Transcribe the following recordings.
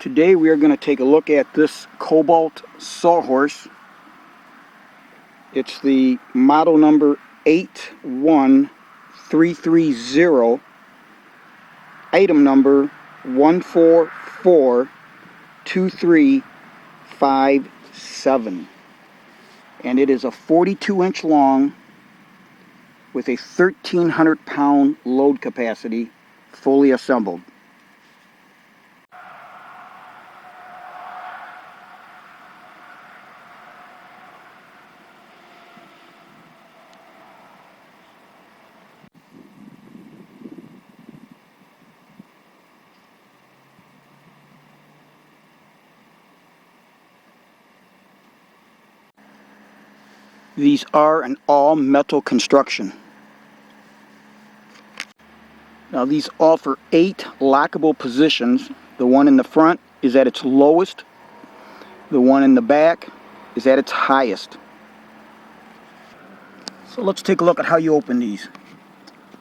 Today we are going to take a look at this Kobalt Sawhorse. It's the model number 81330, item number 1442357, and it is a 42-inch long with a 1,300-pound load capacity, fully assembled. These are an all-metal construction. Now these offer 8 lockable positions. The one in the front is at its lowest. The one in the back is at its highest. So let's take a look at how you open these.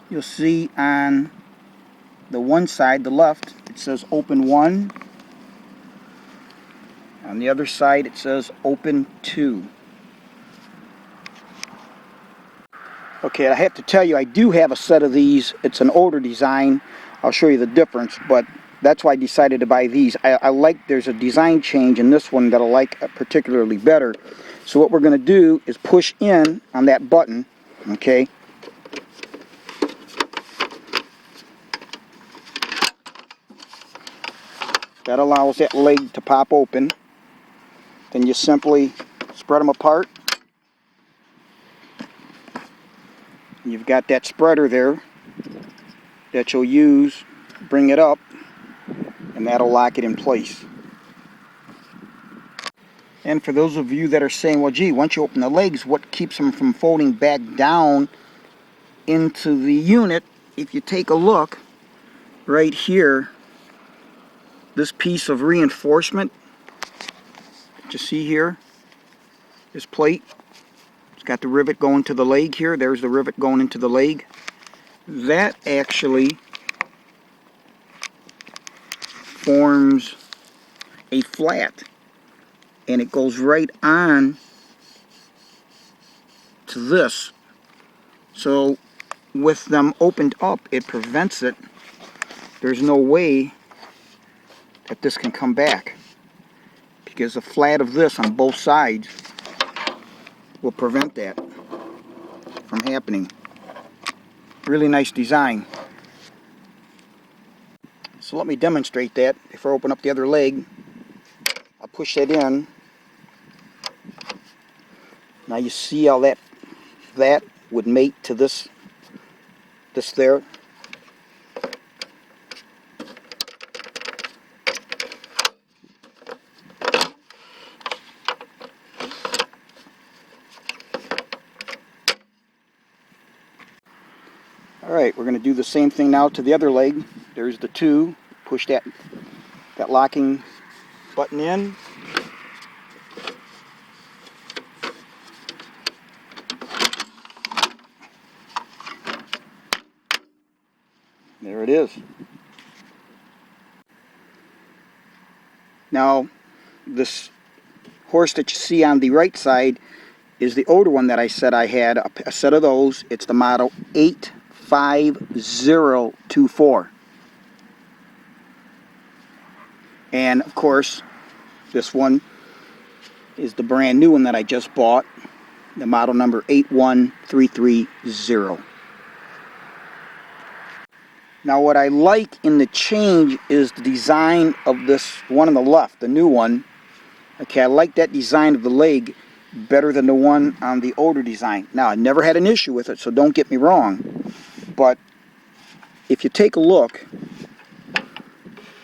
You'll see on the one side, the left, it says open 1. On the other side it says open 2. Okay, I have to tell you, I do have a set of these. It's an older design. I'll show you the difference, but that's why I decided to buy these. I like, there's a design change in this one that I like particularly better. So what we're going to do is push in on that button, okay? That allows that leg to pop open. Then you simply spread them apart. You've got that spreader there that you'll use, bring it up, and that'll lock it in place. And for those of you that are saying, well gee, once you open the legs, what keeps them from folding back down into the unit? If you take a look right here, this piece of reinforcement that you see here, this plate, it's got the rivet going to the leg here. There's the rivet going into the leg. That actually forms a flat, and it goes right on to this. So with them opened up, it prevents it. There's no way that this can come back, because the flat of this on both sides will prevent that from happening. Really nice design. So let me demonstrate that. If I open up the other leg, I'll push that in. Now you see how that would mate to this there. Alright, we're going to do the same thing now to the other leg. There's the 2. Push that locking button in. There it is. Now, this horse that you see on the right side is the older one that I said I had, a set of those. It's the model 85024. And of course, this one is the brand new one that I just bought, the model number 81330. Now what I like in the change is the design of this one on the left, the new one. Okay, I like that design of the leg better than the one on the older design. Now, I never had an issue with it, so don't get me wrong. But if you take a look,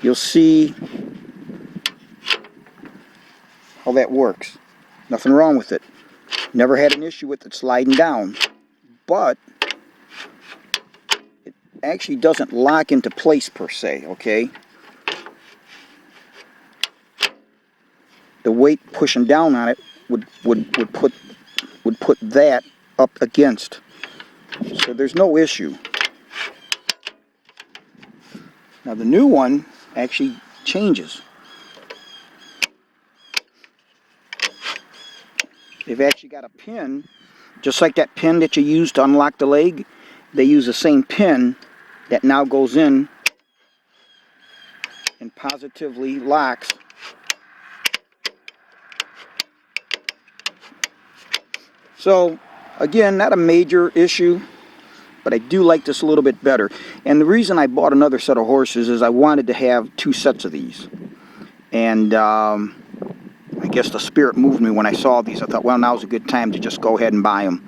you'll see how that works. Nothing wrong with it. Never had an issue with it sliding down. But it actually doesn't lock into place per se, okay? The weight pushing down on it would put that up against. So there's no issue. Now the new one actually changes. they've actually got a pin, just like that pin that you use to unlock the leg. They use the same pin that now goes in and positively locks. So again, not a major issue, but I do like this a little bit better. And the reason I bought another set of horses is I wanted to have 2 sets of these. And I guess the spirit moved me when I saw these. I thought, well, now's a good time to just go ahead and buy them.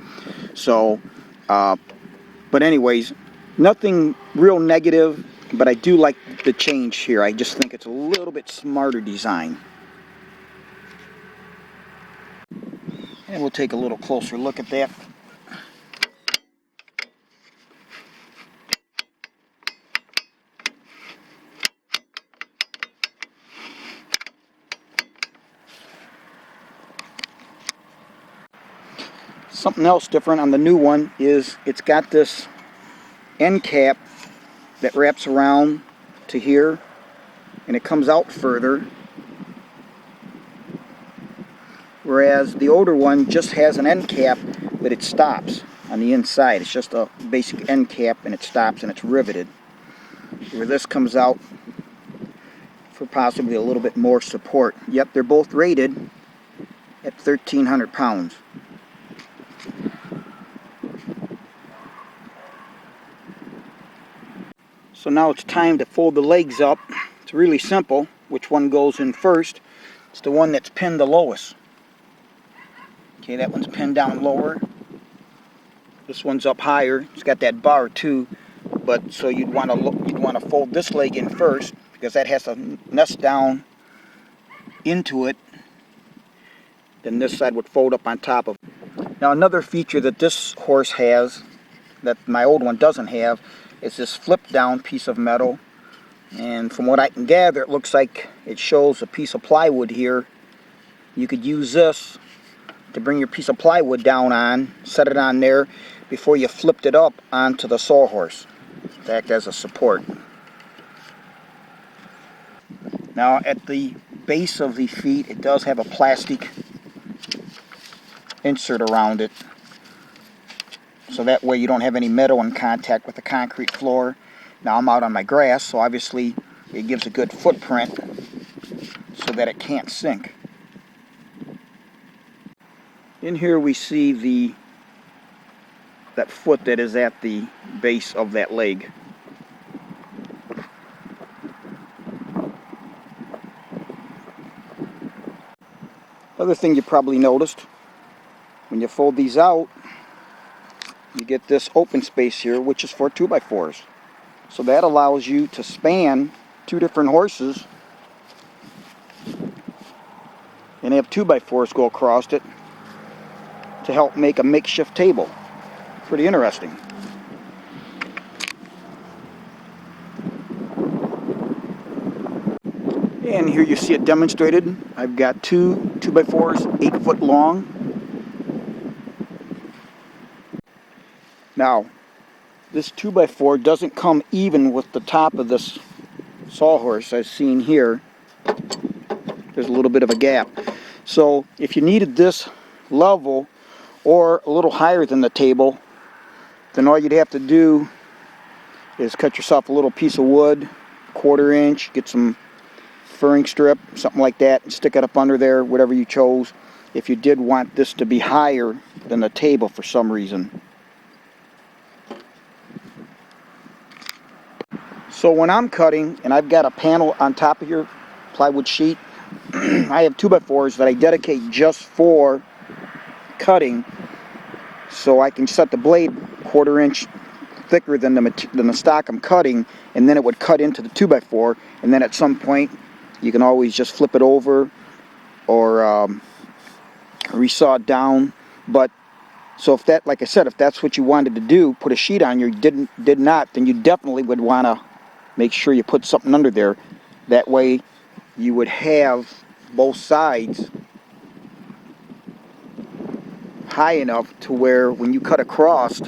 So, but anyways, nothing real negative, but I do like the change here. I just think it's a little bit smarter design. And we'll take a little closer look at that. Something else different on the new one is it's got this end cap that wraps around to here, and it comes out further, whereas the older one just has an end cap, but it stops on the inside. It's just a basic end cap, and it stops and it's riveted, where this comes out for possibly a little bit more support. Yep, they're both rated at 1,300 pounds. So now it's time to fold the legs up. It's really simple. Which one goes in first? It's the one that's pinned the lowest. Okay, that one's pinned down lower. This one's up higher. It's got that bar too, but so you'd want to fold this leg in first because that has to nest down into it. Then this side would fold up on top of it. Now another feature that this horse has that my old one doesn't have is this flip down piece of metal, and from what I can gather it looks like it shows a piece of plywood here. You could use this to bring your piece of plywood down on, set it on there before you flipped it up onto the sawhorse to act as a support. Now at the base of the feet it does have a plastic insert around it, so that way you don't have any metal in contact with the concrete floor. Now I'm out on my grass, so obviously it gives a good footprint so that it can't sink. In here we see that foot that is at the base of that leg. Other thing you probably noticed, when you fold these out, you get this open space here, which is for 2x4s. So that allows you to span 2 different horses and have 2x4s go across it to help make a makeshift table. Pretty interesting. And here you see it demonstrated. I've got 2 2x4s, 8 foot long. Now, this 2x4 doesn't come even with the top of this sawhorse as seen here. There's a little bit of a gap. So if you needed this level or a little higher than the table, then all you'd have to do is cut yourself a little piece of wood, 1/4 inch, get some furring strip, something like that, and stick it up under there, whatever you chose, if you did want this to be higher than the table for some reason. So when I'm cutting and I've got a panel on top of your plywood sheet, I have 2x4s that I dedicate just for cutting, so I can set the blade 1/4 inch thicker than the stock I'm cutting, and then it would cut into the 2x4, and then at some point you can always just flip it over or resaw it down. But so if that, like I said, if that's what you wanted to do, put a sheet on, you did not, then you definitely would want to make sure you put something under there. That way you would have both sides high enough to where when you cut across,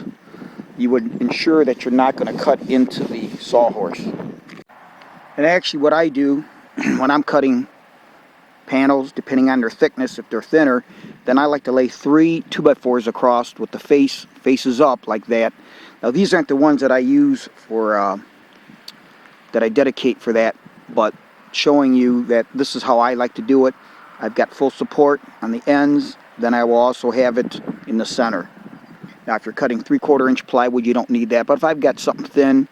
you would ensure that you're not going to cut into the sawhorse. And actually what I do when I'm cutting panels, depending on their thickness. If they're thinner, then I like to lay 3 2x4s across with the faces up like that. Now these aren't the ones that I use for that I dedicate for that, but showing you that this is how I like to do it. I've got full support on the ends, then I will also have it in the center. Now if you're cutting 3/4 inch plywood, you don't need that, but if I've got something thin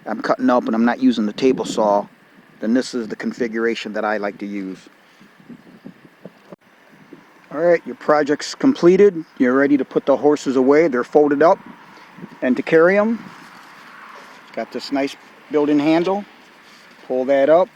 I'm cutting up and I'm not using the table saw, then this is the configuration that I like to use. Alright, your project's completed. You're ready to put the horses away. They're folded up, and to carry them, got this nice built-in handle. Pull that up,